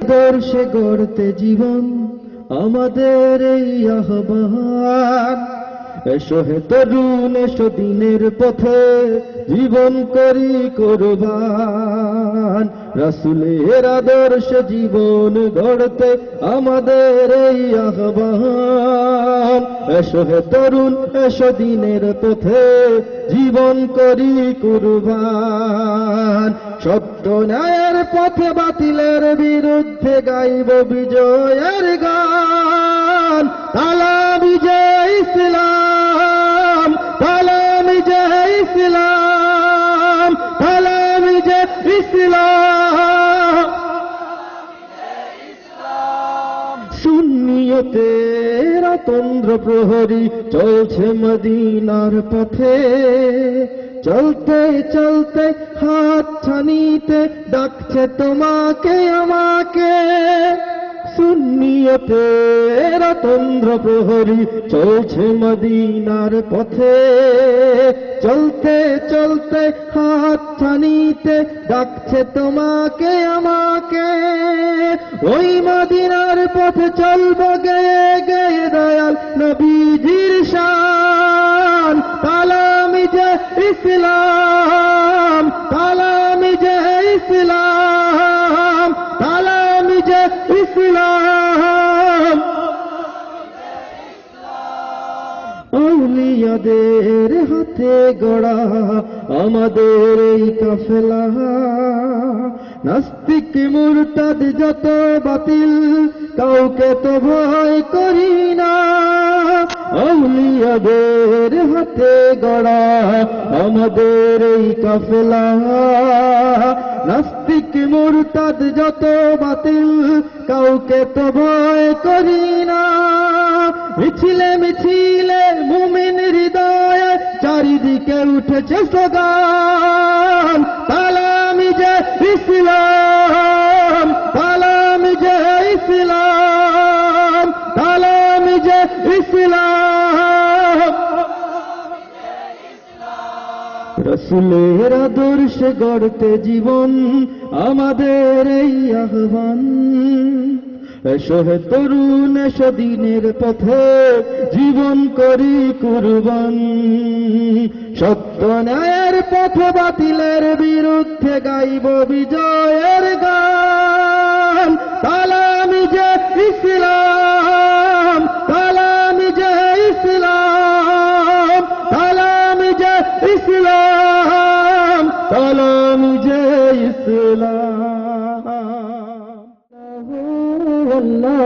আদর্শে গড়তে জীবন আমাদের এই আহ্বান। এসো হে তরুণ, এসো দিনের পথে জীবন করি কুরবান। রাসূলের আদর্শে জীবন গড়তে আমাদের এই আহ্বান। এসো হে তরুণ, এসো দিনের পথে জীবন করি কুরবান। সত্য ন্যায়ের পথে বাতিলের বিরুদ্ধে গাইব বিজয়ের গান। তালামি জয় ইসলাম, তালামি জয় ইসলাম, তালামি জয় ইসলাম। সুন্নিয়তের তন্দ্র প্রহরী চলছে মদিনার পথে। চলতে চলতে হাত ছানিতে ডাকছে তোমাকে আমাকে। সুন্নিয়তের তন্দ্র প্রহরী চলছে মদিনার পথে। চলতে চলতে হাত ছানিতে ডাকছে তোমাকে আমাকে। ওই মদিনার পথে চলবো গেয়ে গেয়ে দয়াল নবীজির শান। তালামি যে ইসলাম, তালামি যে ইসলাম, তালামি যে ইসলাম। আউলিয়াদের হাতে গড়া আমাদের এই কাফেলা। নাস্তিক মুরতাদ যত বাতিল কাউকে তো ভয় করি না। আউলিয়াদের হাতে গড়া আমাদের এই কাফেলা। নাস্তিক মুরতাদ যত বাতিল কাউকে তো ভয় করি না। মিছিলে মিছিলে মুমিন হৃদয়ে চারিদিকে উঠেছে স্লোগান। তালামি যে ইসলাম, তালামি যে ইসলাম, তালামি যে ইসলাম। রাসূলের আদর্শে গড়তে জীবন আমাদের এই আহ্বান। এসো হে তরুণ, এসো দিনের পথে জীবন করি কুরবান। সত্য ন্যায়ের পথে বাতিলের বিরুদ্ধে গাইব বিজয়ের গান। তালামি যে ইসলাম, তালামি যে ইসলাম, তালামি যে ইসলাম, তালামি যে ইসলাম। আল্লাহ